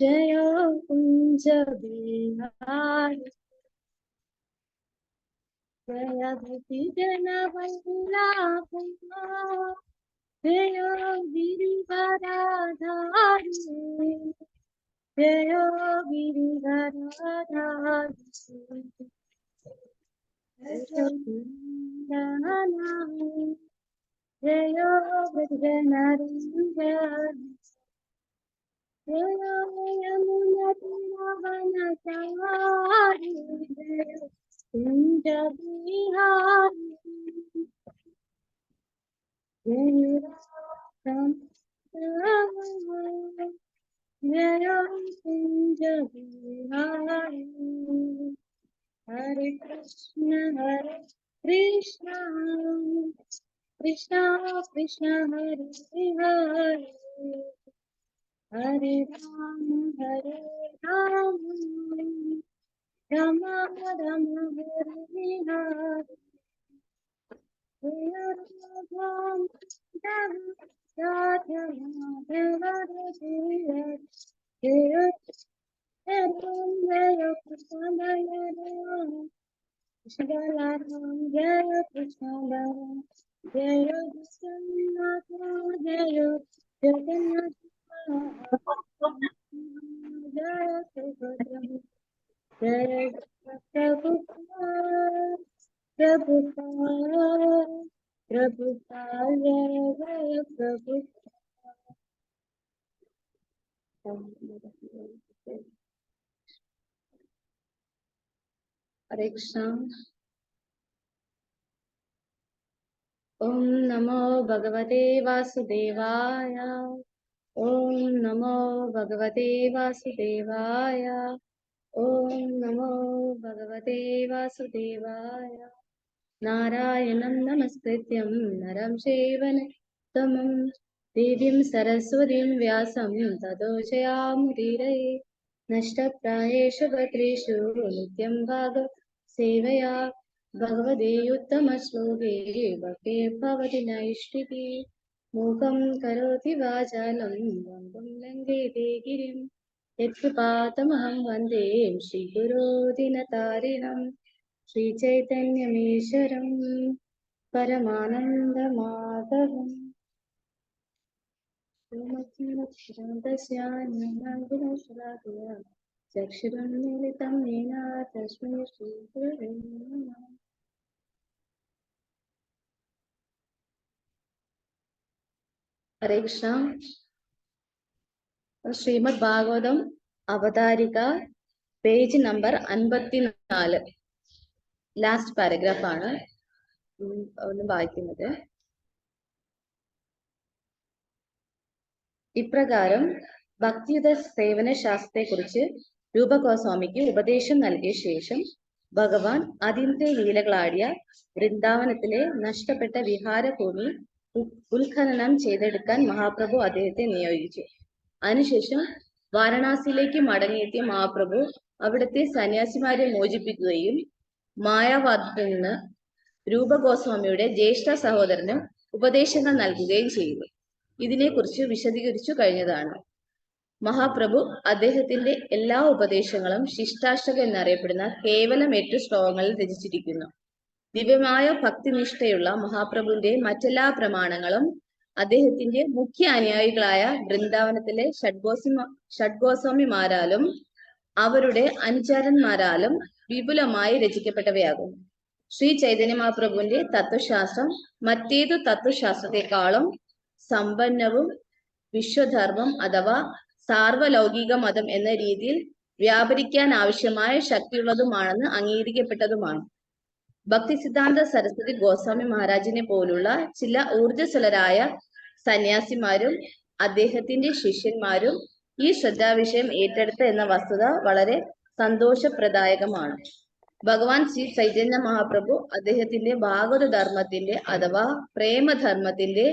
जय कुंज बिहारी जय जन वल्लभ जय गिरिवरधारी जय गिरिवरधारी जय ब्रजनरंजन जय यमुनावनचारी जय कुंज बिहारी जय राम जय कुंज बिहारी हरे कृष्ण कृष्ण कृष्ण हरे हरे हरे राम राम राम हरे हरे जय राम राधा माधव जय जय राम जय कृष्ण जय राम कृष्ण राम जय कृष्ण राम जय जगन्नाथ जय जगन्नाथ जय सुभद्रा जय प्रभुपाल प्रभुपाल जय प्रभुपाल। हरे कृष्ण। ओम नमो भगवते वासुदेवाय ओम नमो भगवते वासुदेवाय ओम नमो भगवते वासुदेवाय नारायणं नमस्कृत्यं नरं चैव नरोत्तमं देवीं सरस्वतीं व्यासं ततो जयामुदीरये नष्टप्रायेषु भद्रेषु नित्यं भागवत सेवया भगवते उत्तमश्लोके भक्ते भवति नैष्ठिकी मूकं करोति वाचालं वन्दं लङ्घयते गिरिं यत्कृपातमहं वन्दे श्रीगुरो दीनतारिणं श्रीचैतन्यमीश्वरं परमानन्दमाधवम् चक्षुरुन्मीलितं येन तस्मै श्रीगुरवे नमः। हरे कृष्ण। ശ്രീമദ് ഭാഗവതം അവതാരിക പേജ് നമ്പർ 54 ലാസ്റ്റ് പാരഗ്രാഫ് ആണ് ഒന്ന് വായിക്കുന്നത്. ഇപ്രകാരം ഭക്തിയുത സേവന ശാസ്ത്രത്തെ കുറിച്ച് രൂപഗോസ്വാമിക്ക് ഉപദേശം നൽകിയ ശേഷം ഭഗവാൻ അതിന്റെ ലീലകളാടിയ വൃന്ദാവനത്തിലെ നഷ്ടപ്പെട്ട വിഹാരഭൂമി ഉത്ഖനനം ചെയ്തെടുക്കാൻ മഹാപ്രഭു അദ്ദേഹത്തെ നിയോഗിച്ചു. അതിനുശേഷം വാരണാസിയിലേക്ക് മടങ്ങിയെത്തിയ മഹാപ്രഭു അവിടുത്തെ സന്യാസിമാരെ മോചിപ്പിക്കുകയും മായാവാദത്തിൽ നിന്ന് രൂപഗോസ്വാമിയുടെ ജ്യേഷ്ഠ സഹോദരന് ഉപദേശങ്ങൾ നൽകുകയും ചെയ്തു. ഇതിനെക്കുറിച്ച് വിശദീകരിച്ചു കഴിഞ്ഞതാണ്. മഹാപ്രഭു അദ്ദേഹത്തിന്റെ എല്ലാ ഉപദേശങ്ങളും ശിഷ്ടാഷ്ടകം എന്നറിയപ്പെടുന്ന കേവലം 8 ശ്ലോകങ്ങളിൽ രചിച്ചിരിക്കുന്നു. ദിവ്യമായ ഭക്തിനിഷ്ഠയുള്ള മഹാപ്രഭുവിന്റെ മറ്റെല്ലാ പ്രമാണങ്ങളും അദ്ദേഹത്തിന്റെ മുഖ്യ അനുയായികളായ വൃന്ദാവനത്തിലെ ഷഡ്ഗോസ്വാമിമാരാലും അവരുടെ അനുചരന്മാരാലും വിപുലമായി രചിക്കപ്പെട്ടവയാകുന്നു. ശ്രീ ചൈതന്യ മഹാപ്രഭുവിന്റെ തത്വശാസ്ത്രം മറ്റേതു തത്വശാസ്ത്രത്തെക്കാളും സമ്പന്നവും വിശ്വധർമ്മം അഥവാ സാർവലൗകിക മതം എന്ന രീതിയിൽ വ്യാപരിക്കാൻ ആവശ്യമായ ശക്തിയുള്ളതുമാണെന്ന് അംഗീകരിക്കപ്പെട്ടതുമാണ്. ഭക്തി സിദ്ധാന്ത സരസ്വതി ഗോസ്വാമി മഹാരാജിനെ പോലുള്ള ചില ഊർജ്ജസ്വലരായ സന്യാസിമാരും അദ്ദേഹത്തിന്റെ ശിഷ്യന്മാരും ഈ ശ്രദ്ധാവിഷയം ഏറ്റെടുത്ത എന്ന വസ്തുത വളരെ സന്തോഷപ്രദായകമാണ്. ഭഗവാൻ ശ്രീ ചൈതന്യ മഹാപ്രഭു അദ്ദേഹത്തിന്റെ ഭാഗവത ധർമ്മത്തിന്റെ അഥവാ പ്രേമധർമ്മത്തിന്റെ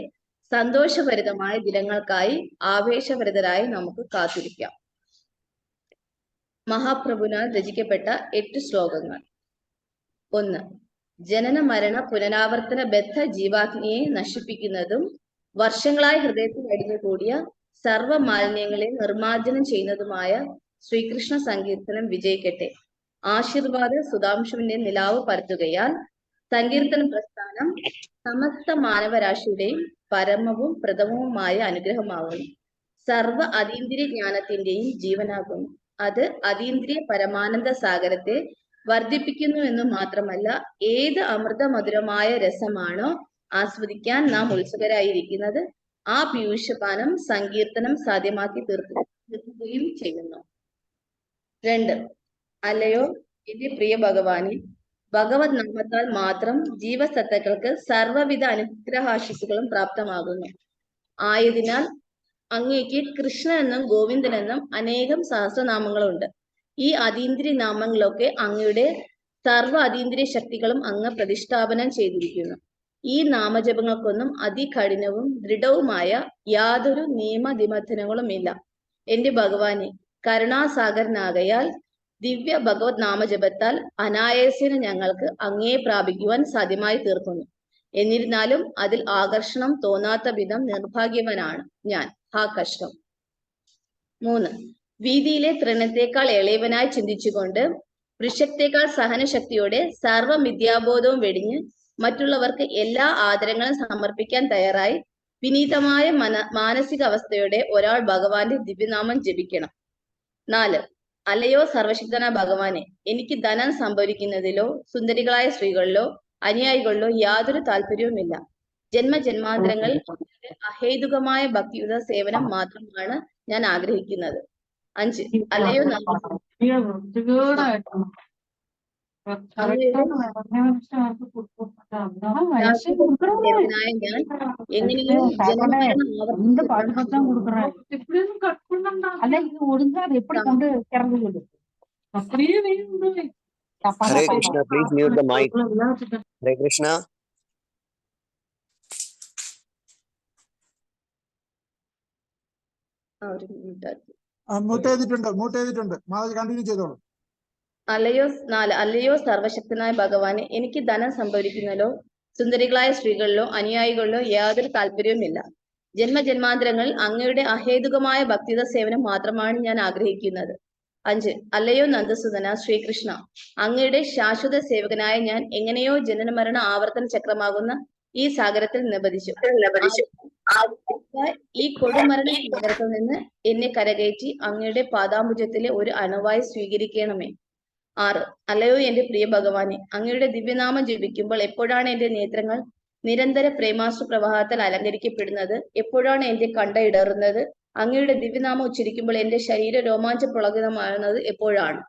സന്തോഷഭരിതമായ ദിനങ്ങൾക്കായി ആവേശഭരിതരായി നമുക്ക് കാത്തിരിക്കാം. മഹാപ്രഭുവിനാൽ രചിക്കപ്പെട്ട 8 ശ്ലോകങ്ങൾ. 1. ജനന മരണ പുനരാവർത്തന ബദ്ധ ജീവാഗ്നിയെ നശിപ്പിക്കുന്നതും വർഷങ്ങളായി ഹൃദയത്തിൽ അടിഞ്ഞുകൂടിയ സർവ മാലിന്യങ്ങളെ നിർമ്മാർജ്ജനം ചെയ്യുന്നതുമായ ശ്രീകൃഷ്ണ സങ്കീർത്തനം വിജയിക്കട്ടെ. ആശീർവാദ സുധാംശുവിന്റെ നിലാവ് പരത്തുകയാൽ സങ്കീർത്തന പ്രസ്ഥാനം സമസ്ത മാനവരാശിയുടെയും പരമവും പ്രഥമവുമായ അനുഗ്രഹമാകുന്നു. സർവ അതീന്ദ്രിയ ജ്ഞാനത്തിന്റെയും ജീവനാകുന്നു. അത് അതീന്ദ്രിയ പരമാനന്ദ സാഗരത്തെ വർദ്ധിപ്പിക്കുന്നു എന്ന് മാത്രമല്ല, ഏത് അമൃതമധുരമായ രസമാണോ ആസ്വദിക്കാൻ നാം ഉത്സുകരായിരിക്കുന്നത്, ആ പീയൂഷപാനം സങ്കീർത്തനം സാധ്യമാക്കി തീർക്കുകയും ചെയ്യുന്നു. 2. അല്ലയോ എന്റെ പ്രിയ ഭഗവാനെ, ഭഗവത് നാമത്താൽ മാത്രം ജീവസത്തകൾക്ക് സർവവിധ അനുഗ്രഹാശിസുകളും പ്രാപ്തമാകുന്നു. ആയതിനാൽ അങ്ങേക്ക് കൃഷ്ണനെന്നും ഗോവിന്ദനെന്നും അനേകം സഹസ്രനാമങ്ങളുണ്ട്. ഈ അതീന്ദ്രിയ നാമങ്ങളൊക്കെ അങ്ങയുടെ സർവ അതീന്ദ്രിയ ശക്തികളും അങ്ങ് പ്രതിഷ്ഠാപനം ചെയ്തിരിക്കുന്നു. ഈ നാമജപങ്ങൾക്കൊന്നും അതികഠിനവും ദൃഢവുമായ യാതൊരു നിയമനിബന്ധനകളും ഇല്ല. എന്റെ ഭഗവാനെ, കരുണാസാഗരനാകയാൽ ദിവ്യ ഭഗവത് നാമജപത്താൽ അനായാസേന ഞങ്ങൾക്ക് അങ്ങയെ പ്രാപിക്കുവാൻ സാധ്യമായി തീർക്കുന്നു. എന്നിരുന്നാലും അതിൽ ആകർഷണം തോന്നാത്ത വിധം നിർഭാഗ്യവനാണ് ഞാൻ. ഹാ കഷ്ടം. 3. വീതിയിലെ തൃണത്തേക്കാൾ എളിയവനായി ചിന്തിച്ചുകൊണ്ട് വൃക്ഷത്തേക്കാൾ സഹനശക്തിയോടെ സർവ വിദ്യാബോധവും വെടിഞ്ഞ് മറ്റുള്ളവർക്ക് എല്ലാ ആദരങ്ങളും സമർപ്പിക്കാൻ തയ്യാറായി വിനീതമായ മാനസിക അവസ്ഥയോടെ ഒരാൾ ഭഗവാന്റെ ദിവ്യനാമം ജപിക്കണം. 4. അല്ലയോ സർവശക്തനായ ഭഗവാനെ, എനിക്ക് ധനം സംഭരിക്കുന്നതിലോ സുന്ദരികളായ സ്ത്രീകളിലോ അനുയായികളിലോ യാതൊരു താല്പര്യവുമില്ല. ജന്മജന്മാന്തരങ്ങൾ അഹേതുകമായ ഭക്തിയുത സേവനം മാത്രമാണ് ഞാൻ ആഗ്രഹിക്കുന്നത്. 5. അല്ലയോ ഞാൻ എങ്ങനെയോ Hare Krishna, please mute the mic. Hare Krishna. അല്ലയോ സർവശക്തനായ ഭഗവാനെ, എനിക്ക് ധനം സംഭരിക്കുന്നതിലോ സുന്ദരികളായ സ്ത്രീകളിലോ അനുയായികളിലോ യാതൊരു താല്പര്യവുമില്ല. ജന്മജന്മാന്തരങ്ങളിൽ അങ്ങയുടെ അഹേതുകമായ ഭക്തിയുത സേവനം മാത്രമാണ് ഞാൻ ആഗ്രഹിക്കുന്നത്. 5. അല്ലയോ നന്ദസുതന ശ്രീകൃഷ്ണ, അങ്ങയുടെ ശാശ്വത സേവകനായ ഞാൻ എങ്ങനെയോ ജനന മരണ ആവർത്തന ചക്രമാകുന്ന ഈ സാഗരത്തിൽ നിബദിച്ചു. ഈ കൊടുമരണ സാഗരത്തിൽ നിന്ന് എന്നെ കരകയറ്റി അങ്ങയുടെ പാദാംബുജത്തിലെ ഒരു അണുവായി സ്വീകരിക്കണമേ. 6. അല്ലയോ എന്റെ പ്രിയ ഭഗവാനെ, അങ്ങയുടെ ദിവ്യനാമം ജപിക്കുമ്പോൾ എപ്പോഴാണ് എന്റെ നേത്രങ്ങൾ നിരന്തര പ്രേമാശ്രു പ്രവാഹത്താൽ അലങ്കരിക്കപ്പെടുന്നത്, എപ്പോഴാണ് എന്റെ കണ്ട ഇടറുന്നത്, അങ്ങയുടെ ദിവ്യനാമം ഉച്ചരിക്കുമ്പോൾ എന്റെ ശരീര രോമാഞ്ച പുളകിതമാകുന്നത് എപ്പോഴാണ്.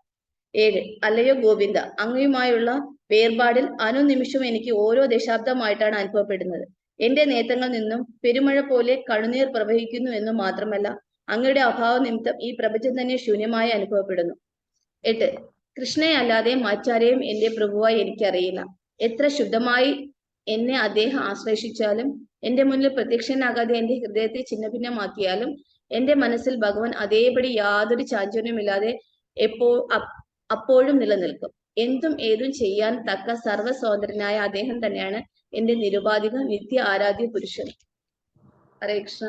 7. അല്ലയോ ഗോവിന്ദ, അങ്ങയുമായുള്ള വേർപാടിൽ അനുനിമിഷവും എനിക്ക് ഓരോ ദശാബ്ദമായിട്ടാണ് അനുഭവപ്പെടുന്നത്. എന്റെ നേത്രങ്ങളിൽ നിന്നും പെരുമഴ പോലെ കണ്ണുനീർ പ്രവഹിക്കുന്നു എന്ന് മാത്രമല്ല, അങ്ങയുടെ അഭാവ നിമിത്തം ഈ പ്രപഞ്ചം തന്നെ ശൂന്യമായി അനുഭവപ്പെടുന്നു. 8. കൃഷ്ണയെ അല്ലാതെ മറ്റാരെയും എന്റെ പ്രഭുവായി എനിക്കറിയില്ല. എത്ര ശുദ്ധമായി എന്നെ അദ്ദേഹം ആശ്ലേഷിച്ചാലും, എന്റെ മുന്നിൽ പ്രത്യക്ഷനാകാതെ എന്റെ ഹൃദയത്തെ ഛിന്നഭിന്നമാക്കിയാലും, എന്റെ മനസ്സിൽ ഭഗവാൻ അതേപടി യാതൊരു ചാഞ്ചല്യമില്ലാതെ അപ്പോഴും നിലനിൽക്കും. എന്തും ഏതും ചെയ്യാൻ തക്ക സർവസ്വതന്ത്രനായ അദ്ദേഹം തന്നെയാണ് എന്റെ നിരുപാധിക നിത്യ ആരാധ്യ പുരുഷൻ. ഹരേ കൃഷ്ണ.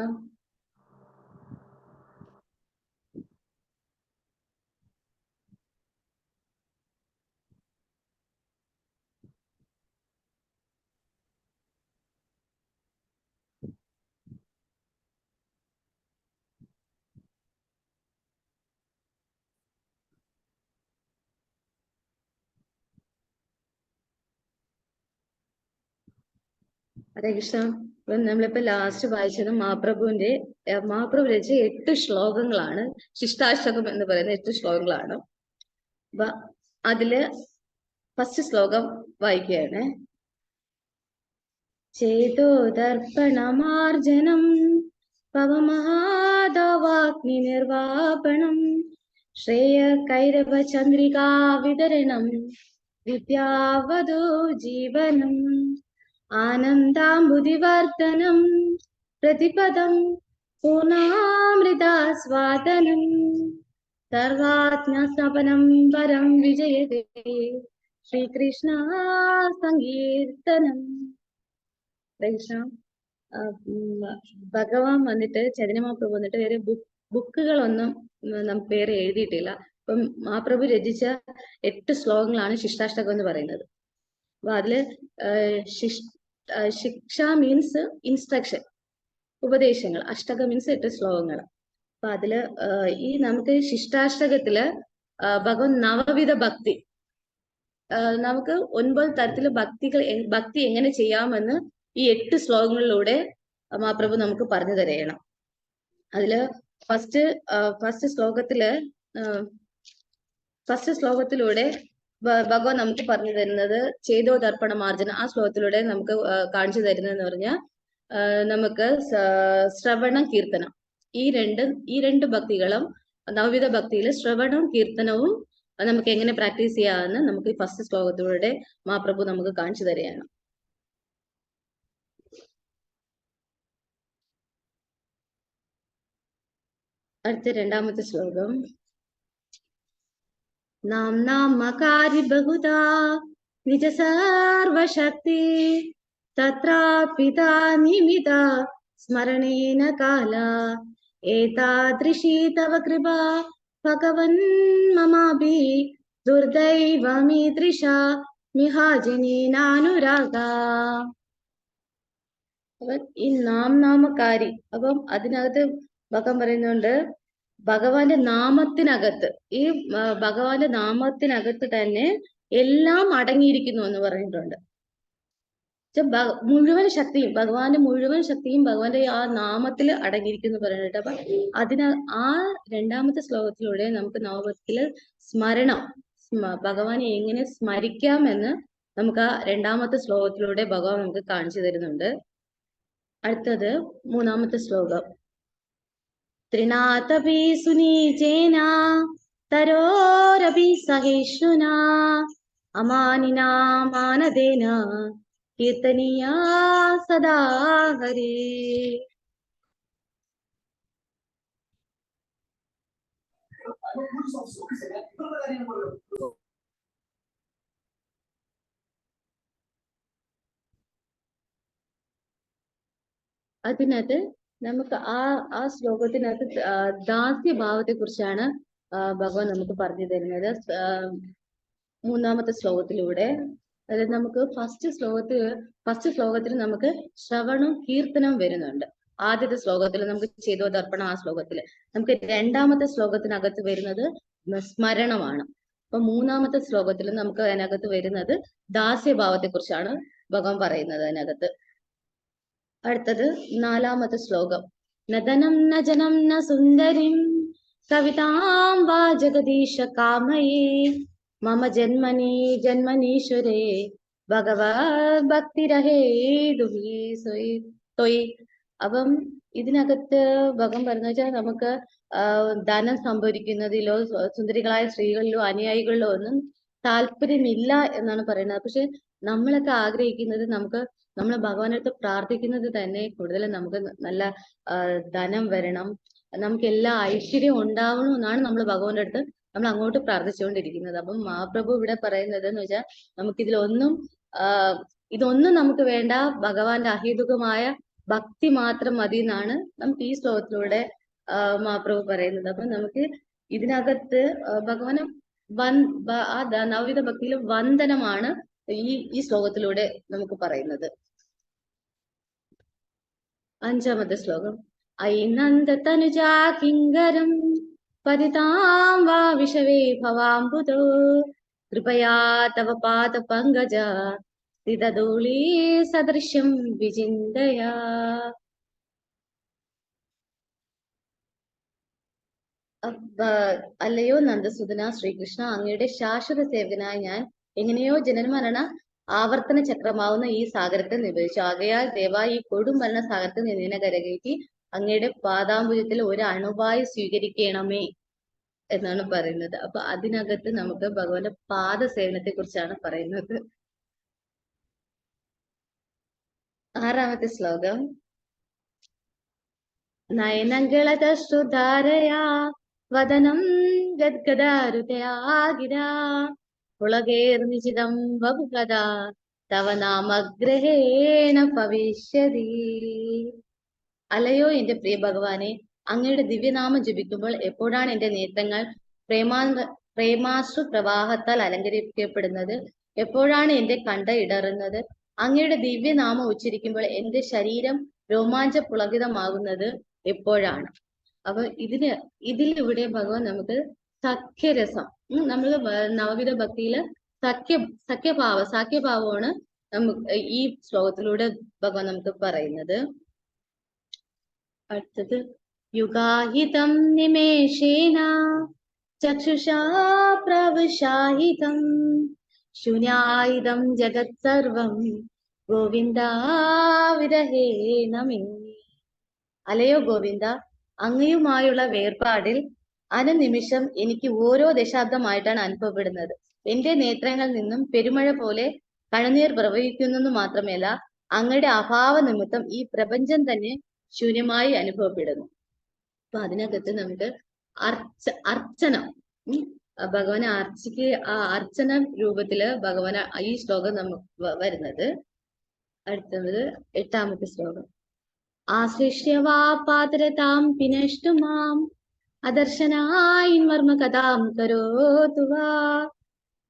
ഹരേ കൃഷ്ണ. ഇപ്പൊ നമ്മളിപ്പോ ലാസ്റ്റ് വായിച്ചത് മഹാപ്രഭു രചിച്ച 8 ശ്ലോകങ്ങളാണ്. ശിഷ്ടാഷ്ടകം എന്ന് പറയുന്ന 8 ശ്ലോകങ്ങളാണ്. അപ്പൊ അതില് ഫസ്റ്റ് ശ്ലോകം വായിക്കുകയാണ്. ചേതോദർപ്പണമാർജനം പവമഹാദവാഗ്നി നിർവാപണം ശ്രേയ കൈരവ ചന്ദ്രികാ വിതരണം വിദ്യാവധോ ജീവനം ആനന്ദാംബുധിവർദ്ധനം പ്രതിപദം പൂർണാമൃതാസ്വാദനം സർവാജ്ഞാസപനം പരം വിജയതേ ശ്രീകൃഷ്ണ സങ്കീർത്തനം. കൃഷ്ണ. ഭഗവാൻ വന്നിട്ട് ചൈതന്യ മഹാപ്രഭു വന്നിട്ട് വേറെ ബുക്കുകളൊന്നും നമുക്ക് വേറെ എഴുതിയിട്ടില്ല. ഇപ്പം മഹാപ്രഭു രചിച്ച 8 ശ്ലോകങ്ങളാണ് ശിഷ്ടാഷ്ടകം എന്ന് പറയുന്നത്. അപ്പൊ അതില് ശിക്ഷ മീൻസ് ഇൻസ്ട്രക്ഷൻ, ഉപദേശങ്ങൾ. അഷ്ടകം മീൻസ് 8 ശ്ലോകങ്ങൾ. അപ്പൊ അതില് ഈ നമുക്ക് ശിഷ്ടാഷ്ടകത്തില് ഭഗവാൻ നവവിധ ഭക്തി, നമുക്ക് 9 തരത്തില് ഭക്തി എങ്ങനെ ചെയ്യാമെന്ന് ഈ 8 ശ്ലോകങ്ങളിലൂടെ മഹാപ്രഭു നമുക്ക് പറഞ്ഞു തരണം. അതില് ഫസ്റ്റ് ശ്ലോകത്തിലൂടെ ഭഗവാൻ നമുക്ക് പറഞ്ഞു തരുന്നത് ചെയ്തോ ദർപ്പണ മാർജന. ആ ശ്ലോകത്തിലൂടെ നമുക്ക് കാണിച്ചു തരുന്നതെന്ന് പറഞ്ഞാൽ നമുക്ക് ശ്രവണം കീർത്തനം, ഈ രണ്ട് ഭക്തികളും നവവിധ ഭക്തിയില് ശ്രവണവും കീർത്തനവും നമുക്ക് എങ്ങനെ പ്രാക്ടീസ് ചെയ്യാമെന്ന് നമുക്ക് ഈ ഫസ്റ്റ് ശ്ലോകത്തിലൂടെ മഹാപ്രഭു നമുക്ക് കാണിച്ചു തരികയാണ്. അടുത്ത രണ്ടാമത്തെ ശ്ലോകം. നാം നാമകാരി ബഹുധാ നിജ സർവശക്തി തത്രാപിതാ നിമിത സ്മരണേന കാല ഏതാദൃശീ തവ കൃപാ ഭഗവൻ മമാഭി ദുർദൈവമീദൃശ മിഹാജനീനാനുരാഗ. അപ്പം ഈ നാമകാരി, അപ്പം അതിനകത്ത് ഭഗവാൻ പറയുന്നുണ്ട് ഭഗവാന്റെ നാമത്തിനകത്ത്, ഈ ഭഗവാന്റെ നാമത്തിനകത്ത് തന്നെ എല്ലാം അടങ്ങിയിരിക്കുന്നു എന്ന് പറഞ്ഞിട്ടുണ്ട്. മുഴുവൻ ശക്തിയും, ഭഗവാന്റെ മുഴുവൻ ശക്തിയും ഭഗവാന്റെ ആ നാമത്തിൽ അടങ്ങിയിരിക്കുന്നു പറഞ്ഞിട്ട്. അപ്പൊ ആ രണ്ടാമത്തെ ശ്ലോകത്തിലൂടെ നമുക്ക് നവപത്തില് സ്മരണം, ഭഗവാനെ എങ്ങനെ സ്മരിക്കാമെന്ന് നമുക്ക് ആ രണ്ടാമത്തെ ശ്ലോകത്തിലൂടെ ഭഗവാൻ നമുക്ക് കാണിച്ചു തരുന്നുണ്ട്. അടുത്തത് മൂന്നാമത്തെ ശ്ലോകം. ത്രിനാഥപി സുനീചേന തരോരപി സഹിഷ്ണുന അമാനിനാ മാനദേന കീർത്തനീയാ സദാ ഹരേ. അതിനകത്ത് നമുക്ക് ആ ശ്ലോകത്തിനകത്ത് ദാസ്യഭാവത്തെ കുറിച്ചാണ് ഭഗവാൻ നമുക്ക് പറഞ്ഞു തരുന്നത്. മൂന്നാമത്തെ ശ്ലോകത്തിലൂടെ അതായത് നമുക്ക് ഫസ്റ്റ് ശ്ലോകത്തിൽ നമുക്ക് ശ്രവണവും കീർത്തനവും വരുന്നുണ്ട്. ആദ്യത്തെ ശ്ലോകത്തിൽ നമുക്ക് ചെയ്തോ ദർപ്പണം, ആ ശ്ലോകത്തില് നമുക്ക് രണ്ടാമത്തെ ശ്ലോകത്തിനകത്ത് വരുന്നത് സ്മരണമാണ്. അപ്പൊ മൂന്നാമത്തെ ശ്ലോകത്തിൽ നമുക്ക് അതിനകത്ത് വരുന്നത് ദാസ്യഭാവത്തെ കുറിച്ചാണ് ഭഗവാൻ പറയുന്നത് അതിനകത്ത്. അടുത്തത് നാലാമത്തെ ശ്ലോകം. നദനം ന ജനം ന സുന്ദരിം കവിതാം വാ ജഗദീശ കാമയേ മമ ജന്മനി ജന്മനീശ്വരേ ഭഗവത് ഭക്തി രഹേ തൊയ്. അപ്പം ഇതിനകത്ത് ഭഗവാൻ പറഞ്ഞു വെച്ചാൽ നമുക്ക് ധനം സംഭരിക്കുന്നതിലോ സുന്ദരികളായ സ്ത്രീകളിലോ അനുയായികളിലോ ഒന്നും താല്പര്യമില്ല എന്നാണ് പറയുന്നത്. പക്ഷെ നമ്മളൊക്കെ ആഗ്രഹിക്കുന്നത്, നമ്മൾ ഭഗവാന്റെ അടുത്ത് പ്രാർത്ഥിക്കുന്നത് തന്നെ കൂടുതലും നമുക്ക് നല്ല ധനം വരണം, നമുക്ക് എല്ലാ ഐശ്വര്യം ഉണ്ടാവണം എന്നാണ് നമ്മൾ ഭഗവാന്റെ അടുത്ത് നമ്മൾ അങ്ങോട്ട് പ്രാർത്ഥിച്ചുകൊണ്ടിരിക്കുന്നത്. അപ്പം മഹാപ്രഭു ഇവിടെ പറയുന്നത് എന്ന് വെച്ചാൽ ഇതൊന്നും നമുക്ക് വേണ്ട, ഭഗവാന്റെ അഹേതുകമായ ഭക്തി മാത്രം മതി എന്നാണ് നമുക്ക് ഈ ശ്ലോകത്തിലൂടെ മഹാപ്രഭു പറയുന്നത്. അപ്പൊ നമുക്ക് ഇതിനകത്ത് ഭഗവാന് ആ നവവിധ ഭക്തിയിലെ വന്ദനമാണ് ഈ ശ്ലോകത്തിലൂടെ നമുക്ക് പറയുന്നത്. അഞ്ചാമത്തെ ശ്ലോകം. ഐനന്ദ തനുജാ കിങ്കരം പതിതാം വാ വിഷവേ ഭവാംബുദോ കൃപയാ തവ പാദ പങ്കജ സ്ഥിതധൂളീ സദൃശ്യം വിചിന്തയാ. അല്ലയോ നന്ദസുതന ശ്രീകൃഷ്ണ, അങ്ങയുടെ ശാശ്വത സേവകനായ ഞാൻ എങ്ങനെയോ ജനനമരണ ആവർത്തന ചക്രമാവുന്ന ഈ സാഗരത്തെ നിവേദിച്ചു. ആകയാൽ ദേവാ, ഈ കൊടും മരണ സാഗരത്തിൽ നിന്നെ കരകയറ്റി അങ്ങയുടെ പാദാംബുജത്തിൽ ഒരു അണുവായി സ്വീകരിക്കണമേ എന്നാണ് പറയുന്നത്. അപ്പൊ അതിനകത്ത് നമുക്ക് ഭഗവാന്റെ പാദസേവനത്തെ കുറിച്ചാണ് പറയുന്നത്. ആറാമത്തെ ശ്ലോകം. നയനങ്ങളതശ്രുധാരയാ വദനം ഗദ്ഗദാരുതയാ പുളകേർനിചിതം വപുകഥാ തവ നാമഗ്രഹേണ ഭവിഷ്യതി. അല്ലയോ എന്റെ പ്രിയ ഭഗവാനെ, അങ്ങയുടെ ദിവ്യനാമം ജപിക്കുമ്പോൾ എപ്പോഴാണ് എന്റെ നേത്രങ്ങൾ പ്രേമാശ്രു പ്രവാഹത്താൽ അലങ്കരിക്കപ്പെടുന്നത്? എപ്പോഴാണ് എന്റെ കണ്ട ഇടറുന്നത്? അങ്ങയുടെ ദിവ്യനാമം ഉച്ചരിക്കുമ്പോൾ എന്റെ ശരീരം രോമാഞ്ച പുളകിതമാകുന്നത് എപ്പോഴാണ്? അപ്പൊ ഇതിലൂടെ ഭഗവാൻ നമുക്ക് സഖ്യരസം, നമ്മൾ നവവിധ ഭക്തിയില് സാഖ്യഭാവമാണ് നമുക്ക് ഈ ശ്ലോകത്തിലൂടെ ഭഗവാൻ നമുക്ക് പറയുന്നത്. അടുത്തത്, യുഗാഹിതം നിമേഷേന ചക്ഷുഷാ പ്രവിശാഹിതം ശൂന്യായുധം ജഗത് സർവം ഗോവിന്ദാവിരഹേ നമേ. അലയോ ഗോവിന്ദ, അങ്ങയുമായുള്ള വേർപാടിൽ അനുനിമിഷം എനിക്ക് ഓരോ ദശാബ്ദമായിട്ടാണ് അനുഭവപ്പെടുന്നത്. എന്റെ നേത്രങ്ങളിൽ നിന്നും പെരുമഴ പോലെ കണ്ണുനീർ പ്രവഹിക്കുന്നു മാത്രമല്ല, അങ്ങയുടെ അഭാവ നിമിത്തം ഈ പ്രപഞ്ചം തന്നെ ശൂന്യമായി അനുഭവപ്പെടുന്നു. അപ്പൊ അതിനകത്ത് നമുക്ക് അർച്ചന, ഭഗവാനെ അർച്ചന രൂപത്തില് ഭഗവാന് ഈ ശ്ലോകം നമുക്ക് വരുന്നത്. അടുത്തത് 8ാമത്തെ ശ്ലോകം. ആശ്ലിഷ്യ വാ പാത്രതാം പിനഷ്ടു മാം അദർശനായി മർമ്മ കഥാം കരോതു വാ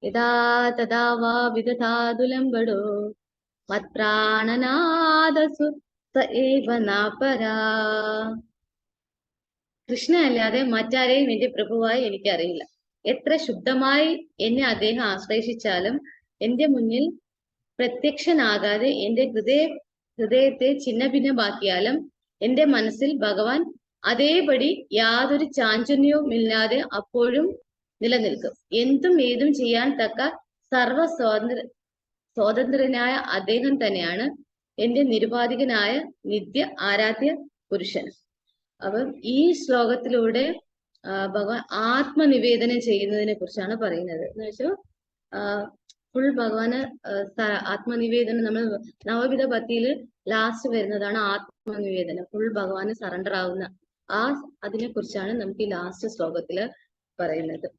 യഥാ തഥാ വാ വിദധാതുലംബടോ മത്പ്രാണനാദസു ഏവ നാപരാ. കൃഷ്ണ അല്ലാതെ മറ്റാരെയും എന്റെ പ്രഭുവായി എനിക്കറിയില്ല. എത്ര ശുദ്ധമായി എന്നെ അദ്ദേഹം ആശ്ലേഷിച്ചാലും എന്റെ മുന്നിൽ പ്രത്യക്ഷനാകാതെ എന്റെ ഹൃദയത്തെ ഛിന്നഭിന്നമാക്കിയാലും എന്റെ മനസ്സിൽ ഭഗവാൻ അതേപടി യാതൊരു ചാഞ്ചല്യവും ഇല്ലാതെ അപ്പോഴും നിലനിൽക്കും. എന്തും ഏതും ചെയ്യാൻ തക്ക സർവ സ്വതന്ത്രനായ അദ്ദേഹം തന്നെയാണ് എന്റെ നിരുപാധികനായ നിത്യ ആരാധ്യ പുരുഷൻ. അപ്പം ഈ ശ്ലോകത്തിലൂടെ ഭഗവാൻ ആത്മനിവേദനം ചെയ്യുന്നതിനെ കുറിച്ചാണ് പറയുന്നത്. എന്ന് വെച്ചാൽ ഫുൾ ഭഗവാന് ആത്മനിവേദനം, നമ്മൾ നവവിധ ഭക്തിയില് ലാസ്റ്റ് വരുന്നതാണ് ആത്മനിവേദനം. ഫുൾ ഭഗവാന് സറണ്ടർ ആവുന്ന അതിനെ കുറിച്ചാണ് നമുക്ക് ഈ ലാസ്റ്റ് ശ്ലോകത്തില് പറയുന്നത്.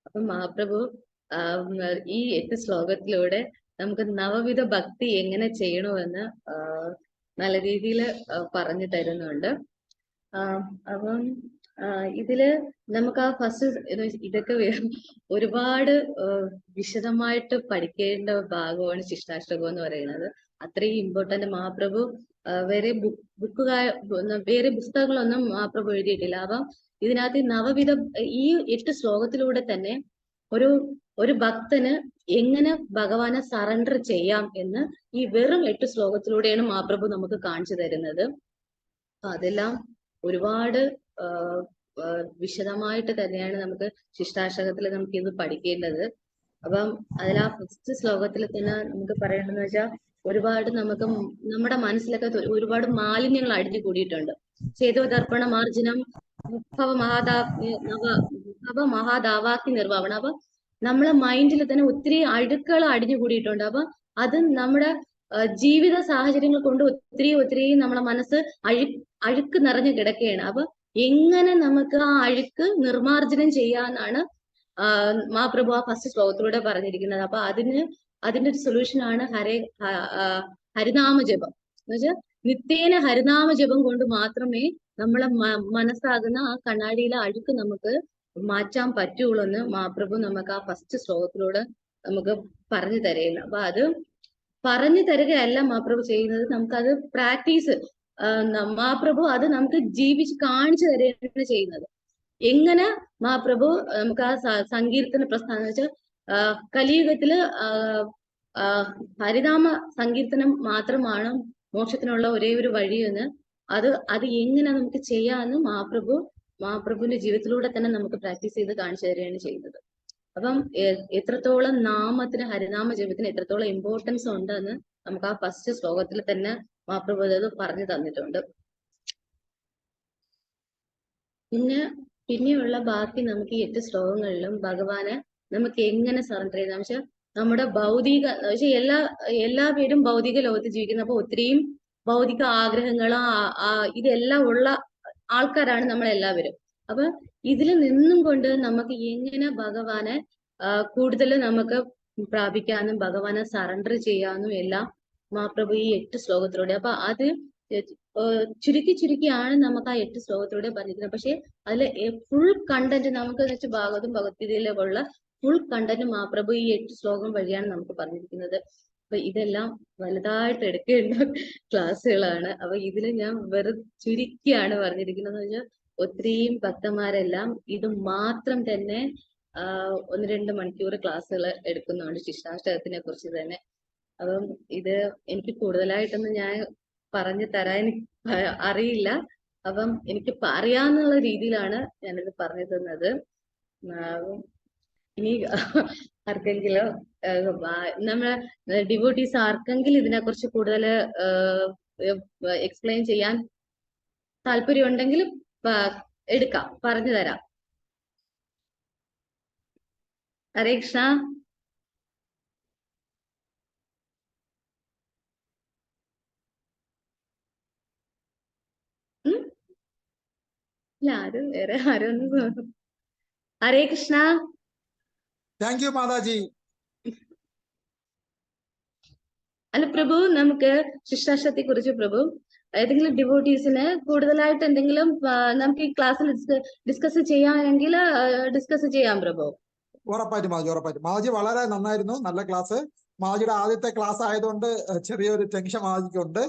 അപ്പൊ മഹാപ്രഭു ഈ 8 ശ്ലോകത്തിലൂടെ നമുക്ക് നവവിധ ഭക്തി എങ്ങനെ ചെയ്യണമെന്ന് നല്ല രീതിയിൽ പറഞ്ഞു തരുന്നുണ്ട്. അപ്പം ഇതില് നമുക്ക് ആ ഫസ്റ്റ് ഇതൊക്കെ ഒരുപാട് വിശദമായിട്ട് പഠിക്കേണ്ട ഭാഗമാണ് ശിഷ്ടാഷ്ടകം എന്ന് പറയുന്നത്. അത്രയും ഇമ്പോർട്ടന്റ്. മഹാപ്രഭു വേറെ വേറെ പുസ്തകങ്ങളൊന്നും മഹാപ്രഭു എഴുതിയിട്ടില്ല. അപ്പം ഇതിനകത്ത് നവവിധ ഈ 8 ശ്ലോകത്തിലൂടെ തന്നെ ഒരു ഭക്തന് എങ്ങനെ ഭഗവാനെ സറണ്ടർ ചെയ്യാം എന്ന് ഈ വെറും 8 ശ്ലോകത്തിലൂടെയാണ് മഹാപ്രഭു നമുക്ക് കാണിച്ചു തരുന്നത്. അതെല്ലാം ഒരുപാട് വിശദമായിട്ട് തന്നെയാണ് നമുക്ക് ശിഷ്ടാഷ്ടകത്തിൽ നമുക്ക് ഇത് പഠിക്കേണ്ടത്. അപ്പം അതിൽ ആ ഫസ്റ്റ് ശ്ലോകത്തിൽ തന്നെ നമുക്ക് പറയേണ്ടതെന്ന് വെച്ചാൽ ഒരുപാട് നമുക്ക് നമ്മുടെ മനസ്സിലൊക്കെ ഒരുപാട് മാലിന്യങ്ങൾ അടിഞ്ഞു കൂടിയിട്ടുണ്ട്. ചേതോദർപ്പണ മാർജനം മഹാദാവാക്കി നിർവാഹണം. അപ്പൊ നമ്മളെ മൈൻഡിൽ തന്നെ ഒത്തിരി അഴുക്കുകൾ അടിഞ്ഞു കൂടിയിട്ടുണ്ട്. അപ്പൊ അത് നമ്മുടെ ജീവിത സാഹചര്യങ്ങൾ കൊണ്ട് ഒത്തിരി നമ്മളെ മനസ്സ് അഴുക്ക് നിറഞ്ഞു കിടക്കുകയാണ്. അപ്പൊ എങ്ങനെ നമുക്ക് ആ അഴുക്ക് നിർമാർജനം ചെയ്യാനാണ് മഹാപ്രഭു ആ ഫസ്റ്റ് ശ്ലോകത്തിലൂടെ പറഞ്ഞിരിക്കുന്നത്. അപ്പൊ അതിന്റെ ഒരു സൊല്യൂഷൻ ആണ് ഹരിനാമ ജപം. എന്ന് വെച്ചാൽ നിത്യേന ഹരിനാമ ജപം കൊണ്ട് മാത്രമേ നമ്മളെ മനസ്സാകുന്ന ആ കണ്ണാടിയിലെ അഴുക്ക് നമുക്ക് മാറ്റാൻ പറ്റുള്ളൂ എന്ന് മഹാപ്രഭു നമുക്ക് ആ ഫസ്റ്റ് ശ്ലോകത്തിലൂടെ നമുക്ക് പറഞ്ഞു തരുകയാണ്. അപ്പൊ അത് പറഞ്ഞു തരികയല്ല മഹാപ്രഭു ചെയ്യുന്നത്, നമുക്കത് പ്രാക്ടീസ്, മഹാപ്രഭു അത് നമുക്ക് ജീവിച്ച് കാണിച്ചു തരികയാണ് ചെയ്യുന്നത്. എങ്ങനെ മഹാപ്രഭു നമുക്ക് ആ സങ്കീർത്തന പ്രസ്ഥാനം എന്ന് വെച്ചാൽ കലിയുഗത്തില് ഹരിനാമ സങ്കീർത്തനം മാത്രമാണ് മോക്ഷത്തിനുള്ള ഒരേ ഒരു വഴിയെന്ന് അത് എങ്ങനെ നമുക്ക് ചെയ്യാമെന്ന് മഹാപ്രഭുവിന്റെ ജീവിതത്തിലൂടെ തന്നെ നമുക്ക് പ്രാക്ടീസ് ചെയ്ത് കാണിച്ചു തരികയാണ് ചെയ്യുന്നത്. അപ്പം എത്രത്തോളം ഹരിനാമ ജപത്തിന് എത്രത്തോളം ഇമ്പോർട്ടൻസ് ഉണ്ടെന്ന് നമുക്ക് ആ ഫസ്റ്റ് ശ്ലോകത്തിൽ തന്നെ മഹാപ്രഭു അത് പറഞ്ഞു തന്നിട്ടുണ്ട്. പിന്നെയുള്ള ബാക്കി നമുക്ക് ഈ 8 ശ്ലോകങ്ങളിലും ഭഗവാനെ നമുക്ക് എങ്ങനെ സറണ്ടർ ചെയ്യാം. വെച്ചാൽ നമ്മുടെ എല്ലാ പേരും ഭൗതിക ലോകത്ത് ജീവിക്കുന്ന, അപ്പൊ ഒത്തിരിയും ഭൗതിക ആഗ്രഹങ്ങളും ഇതെല്ലാം ഉള്ള ആൾക്കാരാണ് നമ്മളെല്ലാവരും. അപ്പൊ ഇതിൽ നിന്നും കൊണ്ട് നമുക്ക് എങ്ങനെ ഭഗവാനെ കൂടുതൽ നമുക്ക് പ്രാപിക്കാനും ഭഗവാനെ സറണ്ടർ ചെയ്യാനും എല്ലാം മഹാപ്രഭു ഈ 8 ശ്ലോകത്തിലൂടെ, അപ്പൊ അത് ചുരുക്കിയാണ് നമുക്ക് ആ 8 ശ്ലോകത്തിലൂടെ പറഞ്ഞിരിക്കുന്നത്. പക്ഷെ അതിലെ ഫുൾ കണ്ടന്റ് നമുക്ക് വെച്ച് ഭാഗവതും ഭഗവത്ഗീതയിലുള്ള ഫുൾ കണ്ടന്റ് മഹാപ്രഭു ഈ 8 ശ്ലോകം വഴിയാണ് നമുക്ക് പറഞ്ഞിരിക്കുന്നത്. അപ്പൊ ഇതെല്ലാം വലുതായിട്ട് എടുക്കേണ്ട ക്ലാസ്സുകളാണ്. അപ്പൊ ഇതിൽ ഞാൻ ചുരുക്കിയാണ് പറഞ്ഞിരിക്കുന്നത് വെച്ചാൽ ഒത്തിരിയും ഭക്തന്മാരെല്ലാം ഇത് മാത്രം തന്നെ 1-2 മണിക്കൂർ ക്ലാസ്സുകൾ എടുക്കുന്നുണ്ട് ശിഷ്ടാഷ്ടകത്തിനെ കുറിച്ച് തന്നെ. അപ്പം ഇത് എനിക്ക് കൂടുതലായിട്ടൊന്നും ഞാൻ പറഞ്ഞു തരാൻ അറിയില്ല. അപ്പം എനിക്ക് അറിയാന്നുള്ള രീതിയിലാണ് ഞാനിത് പറഞ്ഞു തന്നത്. ഇനി ആർക്കെങ്കിലും നമ്മളെ ഡിവോട്ടീസ് ആർക്കെങ്കിലും ഇതിനെക്കുറിച്ച് കൂടുതൽ എക്സ്പ്ലെയിൻ ചെയ്യാൻ താല്പര്യം ഉണ്ടെങ്കിൽ എടുക്കാം, പറഞ്ഞു തരാം. ഹരേ കൃഷ്ണ. ഇല്ല, വേറെ ആരൊന്നും. ഹരേ കൃഷ്ണ. താങ്ക് യു മാതാജി. അല്ല പ്രഭു, നമുക്ക് ശിഷ്ടാഷ്ടത്തെ കുറിച്ച് പ്രഭു ഏതെങ്കിലും ഡിവോട്ടീസിന് കൂടുതലായിട്ട് എന്തെങ്കിലും നമുക്ക് ഈ ക്ലാസ്സിൽ ഡിസ്കസ് ചെയ്യാമെങ്കിൽ ഡിസ്കസ് ചെയ്യാം പ്രഭു. ഉറപ്പായിട്ടും മാതാജി, ഉറപ്പായിട്ടും. മാതാജി വളരെ നന്നായിരുന്നു, നല്ല ക്ലാസ്. മാതാജിയുടെ ആദ്യത്തെ ക്ലാസ് ആയതുകൊണ്ട് ചെറിയൊരു ടെൻഷൻ മാതാജിക്കുണ്ട്.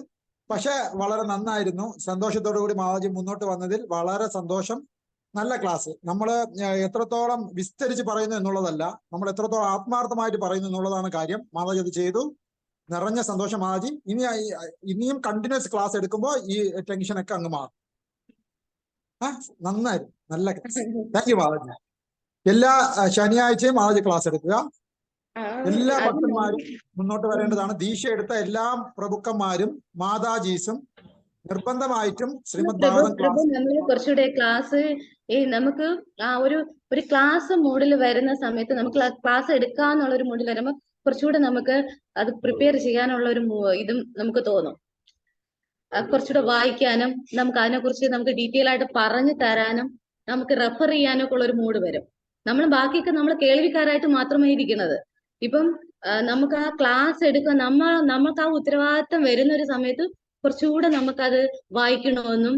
പക്ഷെ വളരെ നന്നായിരുന്നു. സന്തോഷത്തോടു കൂടി മാതാജി മുന്നോട്ട് വന്നതിൽ വളരെ സന്തോഷം. നല്ല ക്ലാസ്. നമ്മൾ എത്രത്തോളം വിസ്തരിച്ച് പറയുന്നു എന്നുള്ളതല്ല, നമ്മൾ എത്രത്തോളം ആത്മാർത്ഥമായിട്ട് പറയുന്നു എന്നുള്ളതാണ് കാര്യം. മാതാജി അത് ചെയ്തു. നിറഞ്ഞ സന്തോഷം മാതാജി. ഇനിയും കണ്ടിന്യൂസ് ക്ലാസ് എടുക്കുമ്പോൾ ഈ ടെൻഷനൊക്കെ അങ്ങ് മാറും. നന്നായിരുന്നു, നല്ല ക്ലാസ്. Thank you Mataji. എല്ലാ ശനിയാഴ്ചയും മാതാജി ക്ലാസ് എടുക്കുക. എല്ലാ ഭക്തന്മാരും മുന്നോട്ട് വരേണ്ടതാണ്. ദീക്ഷ എടുത്ത എല്ലാ പ്രഭുക്കന്മാരും മാതാജീസും നിർബന്ധമായിട്ടും ശ്രീമദ് ഭാഗവതം ക്ലാസ് നമ്മൾ കുറച്ചുകൂടെ ക്ലാസ് നമുക്ക് ആ ഒരു ക്ലാസ് മൂഡിൽ വരുന്ന സമയത്ത് നമുക്ക് ക്ലാസ് എടുക്കാന്നുള്ള ഒരു മൂഡിൽ വരുമ്പോൾ കുറച്ചുകൂടെ നമുക്ക് അത് പ്രിപ്പയർ ചെയ്യാനുള്ള ഒരു ഇതും നമുക്ക് തോന്നും. കുറച്ചുകൂടെ വായിക്കാനും നമുക്ക് അതിനെക്കുറിച്ച് നമുക്ക് ഡീറ്റെയിൽ ആയിട്ട് പറഞ്ഞു തരാനും നമുക്ക് റെഫർ ചെയ്യാനൊക്കെ ഉള്ള ഒരു മൂഡ് വരും. നമ്മൾ ബാക്കിയൊക്കെ നമ്മൾ കേൾവിക്കാരായിട്ട് മാത്രമേ ഇരിക്കുന്നത്. ഇപ്പം നമുക്ക് ആ ക്ലാസ് എടുക്കുക, നമുക്ക് ആ ഉത്തരവാദിത്തം വരുന്ന ഒരു സമയത്ത് കുറച്ചുകൂടെ നമുക്കത് വായിക്കണമെന്നും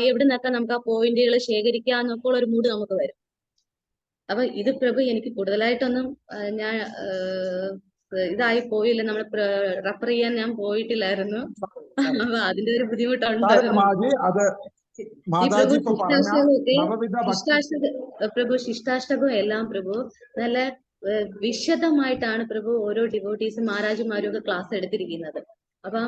എവിടെ നിന്നൊക്കെ നമുക്ക് ആ പോയിന്റുകൾ ശേഖരിക്കാന്നൊക്കെ ഉള്ള ഒരു മൂഡ് നമുക്ക് വരും. അപ്പൊ ഇത് പ്രഭു എനിക്ക് കൂടുതലായിട്ടൊന്നും ഞാൻ ഇതായി പോയില്ല, നമ്മൾ റെഫർ ചെയ്യാൻ ഞാൻ പോയിട്ടില്ലായിരുന്നു. അപ്പൊ അതിന്റെ ഒരു ബുദ്ധിമുട്ടുണ്ട് പ്രഭു. ശിഷ്ടാഷ്ടകം എല്ലാം പ്രഭു നല്ല വിശദമായിട്ടാണ് പ്രഭു ഓരോ ഡിവോട്ടീസും മഹാരാജുമാരും ഒക്കെ ക്ലാസ് എടുത്തിരിക്കുന്നത്. അപ്പം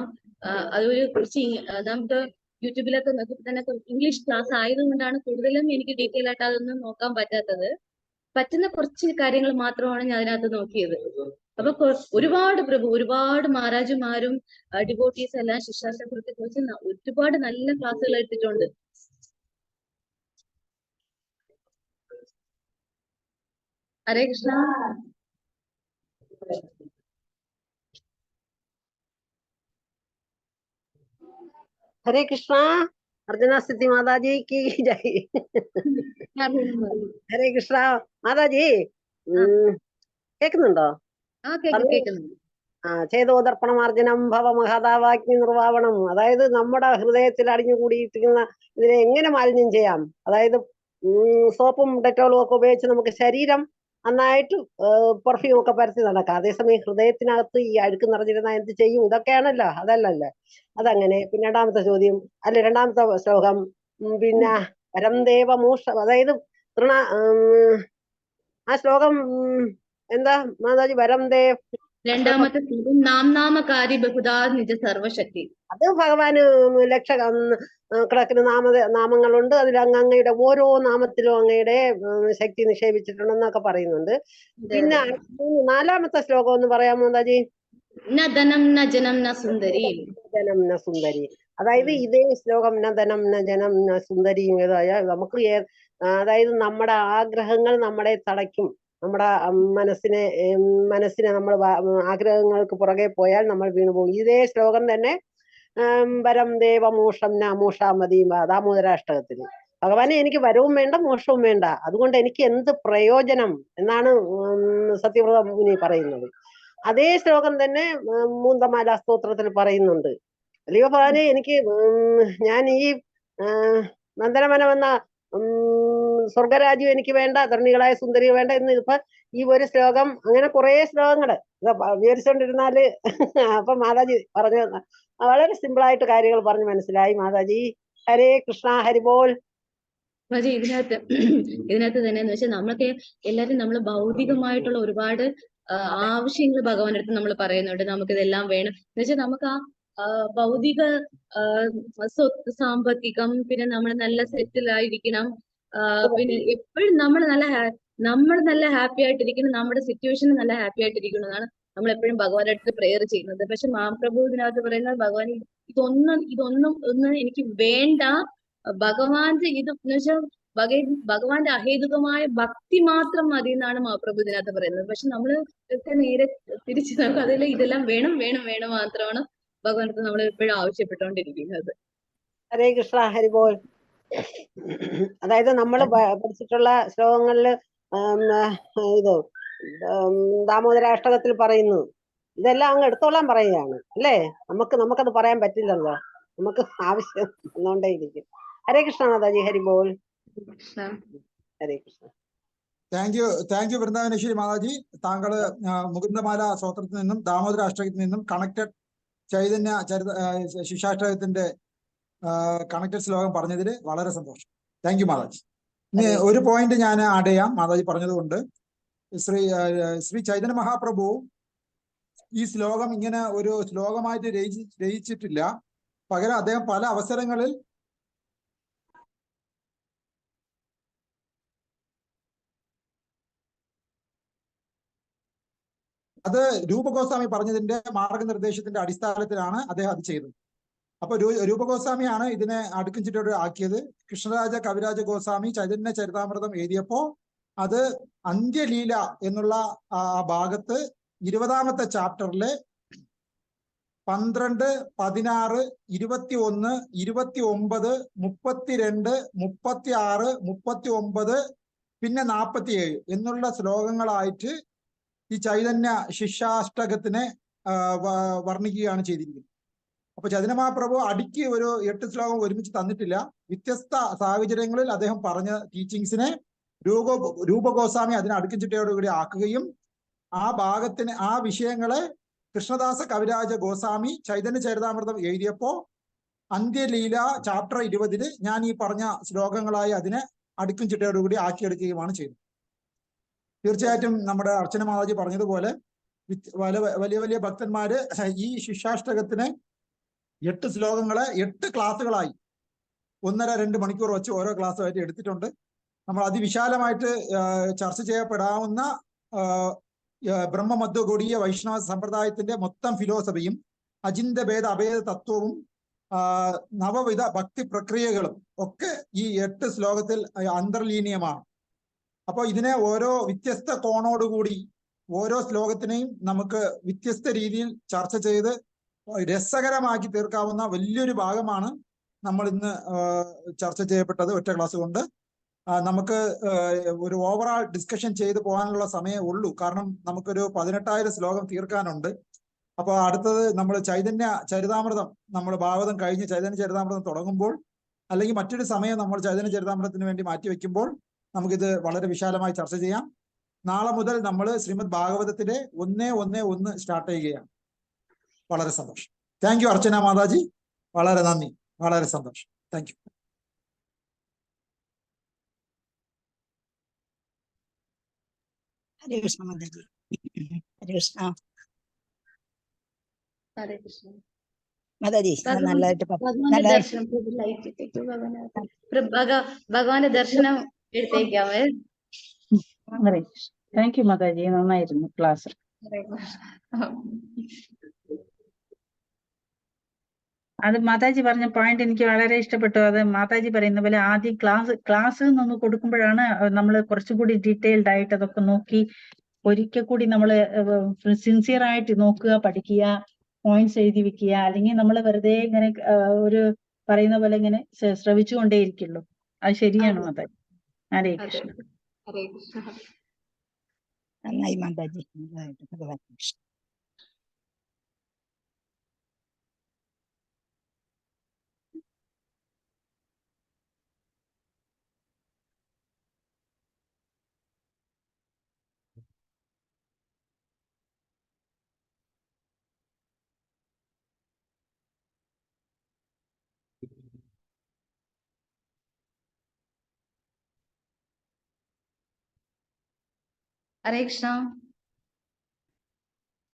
അതൊരു കുറച്ച് നമുക്ക് യൂട്യൂബിലൊക്കെ നോക്കിയപ്പോൾ തന്നെ ഇംഗ്ലീഷ് ക്ലാസ് ആയതുകൊണ്ടാണ് കൂടുതലും എനിക്ക് ഡീറ്റെയിൽ ആയിട്ട് അതൊന്നും നോക്കാൻ പറ്റാത്തത്. പറ്റുന്ന കുറച്ച് കാര്യങ്ങൾ മാത്രമാണ് ഞാൻ അതിനകത്ത് നോക്കിയത്. അപ്പൊ ഒരുപാട് പ്രഭു, ഒരുപാട് മഹാരാജുമാരും ഡിവോട്ടീസ് എല്ലാം ശിഷ്ടാഷ്ടത്തെ കുറിച്ച് ഒരുപാട് നല്ല ക്ലാസ്സുകൾ എടുത്തിട്ടുണ്ട്. ഹരേ കൃഷ്ണ. हरे कृष्णा. अर्चना सिद्धि माताजी की जय. हरे കൃഷ്ണ. മാതാജി കേൾക്കുന്നുണ്ടോ? ചെയ്തോദർപ്പണമാർജനം ഭവമഹതാവാഗ്നി നിർവാവണം. അതായത് നമ്മുടെ ഹൃദയത്തിൽ അടിഞ്ഞുകൂടിയിരിക്കുന്ന ഇതിനെ എങ്ങനെ മാലിന്യം ചെയ്യാം? അതായത് സോപ്പും ഡെറ്റോളും ഒക്കെ ഉപയോഗിച്ച് നമുക്ക് ശരീരം നന്നായിട്ട് പെർഫ്യൂം ഒക്കെ പരത്തി നടക്കാം. അതേസമയം ഹൃദയത്തിനകത്ത് ഈ അഴുക്ക് നിറഞ്ഞിരുന്ന എന്ത് ചെയ്യും? ഇതൊക്കെയാണല്ലോ, അതല്ലല്ലേ? അതങ്ങനെ. പിന്നെ രണ്ടാമത്തെ ശ്ലോകം പിന്നെ പരംദേവ മൂഷ, അതായത് ആ ശ്ലോകം എന്താ മാതാജി? വരംദേവ് രണ്ടാമത്തെ നാമകാരി ബഹുദാ നിജ സർവശക്തി. അത് ഭഗവാന് ലക്ഷക്കണക്കിന് നാമങ്ങളുണ്ട്. അതിൽ അങ്ങയുടെ ഓരോ നാമത്തിലും അങ്ങയുടെ ശക്തി നിക്ഷേപിച്ചിട്ടുണ്ടെന്നൊക്കെ പറയുന്നുണ്ട്. പിന്നെ നാലാമത്തെ ശ്ലോകം ഒന്ന് പറയാമോ മാതാജി? ധനം ന ജനം ന സുന്ദരി. ജനം ന സുന്ദരി. അതായത് ഇതേ ശ്ലോകം ന ധനം ന ജനം ന സുന്ദരി നമുക്ക് അതായത് നമ്മുടെ ആഗ്രഹങ്ങൾ നമ്മളെ തടയ്ക്കും. നമ്മുടെ മനസ്സിനെ നമ്മൾ ആഗ്രഹങ്ങൾക്ക് പുറകെ പോയാൽ നമ്മൾ വീണുപോകും. ഇതേ ശ്ലോകം തന്നെ വരം ദേവമോഷം മൂഷാമതിയും ദാമോദരാഷ്ടകത്തിൽ. ഭഗവാനെ എനിക്ക് വരവും വേണ്ട മോക്ഷവും വേണ്ട, അതുകൊണ്ട് എനിക്ക് എന്ത് പ്രയോജനം എന്നാണ് സത്യവ്രത മുനി പറയുന്നത്. അതേ ശ്ലോകം തന്നെ മൂന്തമാല സ്തോത്രത്തിൽ പറയുന്നുണ്ട്. അല്ലയോ ഭഗവാനെ, എനിക്ക് ഞാൻ ഈ നന്ദനവനമെന്ന സ്വർഗരാജ്യം എനിക്ക് വേണ്ട, ധർണികളായ സുന്ദരികൾ വേണ്ട എന്ന് ഇപ്പൊ ഈ ഒരു ശ്ലോകം, അങ്ങനെ കുറെ ശ്ലോകങ്ങള് വിവരിച്ചുകൊണ്ടിരുന്നാല് അപ്പൊ മാതാജി പറഞ്ഞു വളരെ സിമ്പിളായിട്ട് കാര്യങ്ങൾ പറഞ്ഞു മനസ്സിലായി. മാതാജി ഹരേ കൃഷ്ണ, ഹരിബോൾ. പക്ഷേ ഇതിനകത്ത് തന്നെ എന്ന് വെച്ചാൽ നമ്മളൊക്കെ എല്ലാരും നമ്മൾ ഭൗതികമായിട്ടുള്ള ഒരുപാട് ആവശ്യങ്ങൾ ഭഗവാന്റെ അടുത്ത് നമ്മൾ പറയുന്നുണ്ട്. നമുക്കിതെല്ലാം വേണം എന്ന് വെച്ചാൽ നമുക്ക് ആ ഭൗതിക സ്വത്ത്, സാമ്പത്തികം, പിന്നെ നമ്മൾ നല്ല സെറ്റിൽ ആയിരിക്കണം, പിന്നെ എപ്പോഴും നമ്മൾ നല്ല ഹാപ്പി ആയിട്ടിരിക്കണം, നമ്മുടെ സിറ്റുവേഷൻ നല്ല ഹാപ്പി ആയിട്ടിരിക്കണമെന്നാണ് നമ്മൾ എപ്പോഴും ഭഗവാന്റെ അടുത്ത് പ്രെയർ ചെയ്യുന്നത്. പക്ഷെ മഹാപ്രഭു ഇതിനകത്ത് പറയുന്നത് ഭഗവാൻ ഇതൊന്നും എനിക്ക് വേണ്ട, ഭഗവാന്റെ ഇത് എന്ന് വെച്ചാൽ ഭഗവാന്റെ അഹേതുകമായ ഭക്തി മാത്രം മതി എന്നാണ് മഹാപ്രഭു ഇതിനകത്ത് പറയുന്നത്. പക്ഷെ നമ്മള് ഒക്കെ നേരെ തിരിച്ചു നോക്കും, അതിൽ ഇതെല്ലാം വേണം വേണം വേണം മാത്രമാണ് ഭഗവാനത്ത് നമ്മൾ എപ്പോഴും ആവശ്യപ്പെട്ടുകൊണ്ടിരിക്കുന്നത്. ഹരേ കൃഷ്ണ, ഹരിബോൾ. അതായത് നമ്മൾ പഠിച്ചിട്ടുള്ള ശ്ലോകങ്ങളില് ഇത് ദാമോദരാഷ്ടകത്തിൽ പറയുന്നു, ഇതെല്ലാം അങ്ങ് എടുത്തോളാൻ പറയുകയാണ് അല്ലേ. നമുക്കത് പറയാൻ പറ്റില്ലല്ലോ, നമുക്ക് ആവശ്യം വന്നുകൊണ്ടേ ഇരിക്കും. ഹരേ കൃഷ്ണ മാതാജി, ഹരിബോൾ. ഹരേ കൃഷ്ണ. താങ്ക് യു വൃന്ദാവനേശ്വരി മാതാജി. താങ്കൾ മുകുന്ദമാല സ്തോത്രത്തിൽ നിന്നും ദാമോദരാഷ്ടകത്തിൽ നിന്നും കണക്റ്റഡ് ചൈതന്യ ശിക്ഷാഷ്ടകത്തിന്റെ കണക്റ്റഡ് ശ്ലോകം പറഞ്ഞതിൽ വളരെ സന്തോഷം. Thank you Mataji. ഇനി ഒരു പോയിന്റ് ഞാൻ ആഡ് ചെയ്യാം മാതാജി പറഞ്ഞതുകൊണ്ട്. ശ്രീ ചൈതന്യ മഹാപ്രഭു ഈ ശ്ലോകം ഇങ്ങനെ ഒരു ശ്ലോകമായിട്ട് രചിച്ചിട്ടില്ല. പകരം അദ്ദേഹം പല അവസരങ്ങളിൽ അത് രൂപഗോസ്വാമി പറഞ്ഞതിന്റെ മാർഗനിർദ്ദേശത്തിന്റെ അടിസ്ഥാനത്തിലാണ് അദ്ദേഹം അത് ചെയ്തത്. അപ്പൊ രൂപഗോസ്വാമിയാണ് ഇതിനെ അടുക്കും ചിട്ടയോട് ആക്കിയത്. കൃഷ്ണരാജ കവിരാജ ഗോസ്വാമി ചൈതന്യ ചരിതാമൃതം എഴുതിയപ്പോ അത് അന്ത്യലീല എന്നുള്ള ആ ഭാഗത്ത് 20ാമത്തെ ചാപ്റ്ററിലെ 12, 16, 21, 29, 32, 36, 39 പിന്നെ 47 എന്നുള്ള ശ്ലോകങ്ങളായിട്ട് ഈ ചൈതന്യ ശിക്ഷാഷ്ടകത്തിനെ വർണ്ണിക്കുകയാണ് ചെയ്തിരിക്കുന്നത്. അപ്പൊ ചൈതന്യ മഹാപ്രഭു അടിക്ക് ഒരു 8 ശ്ലോകം ഒരുമിച്ച് തന്നിട്ടില്ല. വ്യത്യസ്ത സാഹചര്യങ്ങളിൽ അദ്ദേഹം പറഞ്ഞ ടീച്ചിങ്സിനെ രൂപഗോസ്വാമി അതിനെ അടുക്കും ചിട്ടയോടുകൂടി ആക്കുകയും ആ ഭാഗത്തിന് ആ വിഷയങ്ങളെ കൃഷ്ണദാസ കവിരാജ ഗോസ്വാമി ചൈതന്യ ചരിതാമൃതം എഴുതിയപ്പോ അന്ത്യലീല ചാപ്റ്റർ 20 ഞാൻ ഈ പറഞ്ഞ ശ്ലോകങ്ങളായി അതിനെ അടുക്കും ചിട്ടയോടുകൂടി ആക്കിയെടുക്കുകയുമാണ് ചെയ്തത്. തീർച്ചയായിട്ടും നമ്മുടെ അർച്ചന മാതാജി പറഞ്ഞതുപോലെ വലിയ വലിയ ഭക്തന്മാര് ഈ ശിക്ഷാഷ്ടകത്തിനെ 8 ശ്ലോകങ്ങളെ 8 ക്ലാസ്സുകളായി 1.5-2 മണിക്കൂർ വെച്ച് ഓരോ ക്ലാസ്സുമായിട്ട് എടുത്തിട്ടുണ്ട്. നമ്മൾ അതിവിശാലമായിട്ട് ചർച്ച ചെയ്യപ്പെടാവുന്ന ബ്രഹ്മമധ്വഗോടീയ വൈഷ്ണവ സമ്പ്രദായത്തിന്റെ മൊത്തം ഫിലോസഫിയും അചിന്ത്യഭേദ അഭേദ തത്വവും നവവിധ ഭക്തി പ്രക്രിയകളും ഒക്കെ ഈ 8 ശ്ലോകത്തിൽ അന്തർലീനീയമാണ്. അപ്പോൾ ഇതിനെ ഓരോ വ്യത്യസ്ത കോണോടുകൂടി ഓരോ ശ്ലോകത്തിനെയും നമുക്ക് വ്യത്യസ്ത രീതിയിൽ ചർച്ച ചെയ്ത് രസകരമാക്കി തീർക്കാവുന്ന വലിയൊരു ഭാഗമാണ് നമ്മൾ ഇന്ന് ചർച്ച ചെയ്യപ്പെട്ടത് ഒറ്റ ക്ലാസ് കൊണ്ട്. നമുക്ക് ഒരു ഓവറാൾ ഡിസ്കഷൻ ചെയ്ത് പോകാനുള്ള സമയമേ ഉള്ളൂ. കാരണം നമുക്കൊരു 18,000 ശ്ലോകം തീർക്കാനുണ്ട്. അപ്പോൾ അടുത്തത് നമ്മൾ ചൈതന്യ ചരിതാമൃതം, നമ്മൾ ഭാഗവതം കഴിഞ്ഞ് ചൈതന്യ ചരിതാമൃതം തുടങ്ങുമ്പോൾ അല്ലെങ്കിൽ മറ്റൊരു സമയം നമ്മൾ ചൈതന്യ ചരിതാമൃതത്തിന് വേണ്ടി മാറ്റിവെക്കുമ്പോൾ നമുക്കിത് വളരെ വിശാലമായി ചർച്ച ചെയ്യാം. നാളെ മുതൽ നമ്മൾ ശ്രീമദ് ഭാഗവതത്തിലെ 1:1:1 സ്റ്റാർട്ട് ചെയ്യുകയാണ്. വളരെ സന്തോഷം. താങ്ക് യു അർച്ചന മാതാജി, വളരെ നന്ദി, വളരെ സന്തോഷം. Thank you. ഹരേ കൃഷ്ണ മാതാജി. ഹരേ കൃഷ്ണ. ഹരേ കൃഷ്ണ മാതാജി നല്ലതായിട്ട് ഭഗവാന്റെ ദർശനം എടുത്തേക്കാമേ. താങ്ക് യു മാതാജി, നന്നായിരുന്നു ക്ലാസ്. അത് മാതാജി പറഞ്ഞ പോയിന്റ് എനിക്ക് വളരെ ഇഷ്ടപ്പെട്ടു. അത് മാതാജി പറയുന്ന പോലെ ആദ്യം ക്ലാസ് നിന്ന് കൊടുക്കുമ്പോഴാണ് നമ്മൾ കുറച്ചുകൂടി ഡീറ്റെയിൽഡ് ആയിട്ട് അതൊക്കെ നോക്കി ഒരിക്കൽ കൂടി നമ്മൾ സിൻസിയർ ആയിട്ട് നോക്കുക, പഠിക്കുക. പോയിന്റ്സ് എഴുതി വെക്കുക, അല്ലെങ്കിൽ നമ്മൾ വെറുതെ ഇങ്ങനെ ഒരു പറയുന്ന പോലെ ഇങ്ങനെ ശ്രവിച്ചുകൊണ്ടേയിരിക്കുള്ളൂ. അത് ശരിയാണ് മാതാജി. ഹരേ അതെ. കൃഷ്ണ. ഹരേ കൃഷ്ണ. നന്നായി മാതാജി, നല്ലതായിട്ട്. ഭഗവാൻ കൃഷ്ണ. ഹരേ കൃഷ്ണ.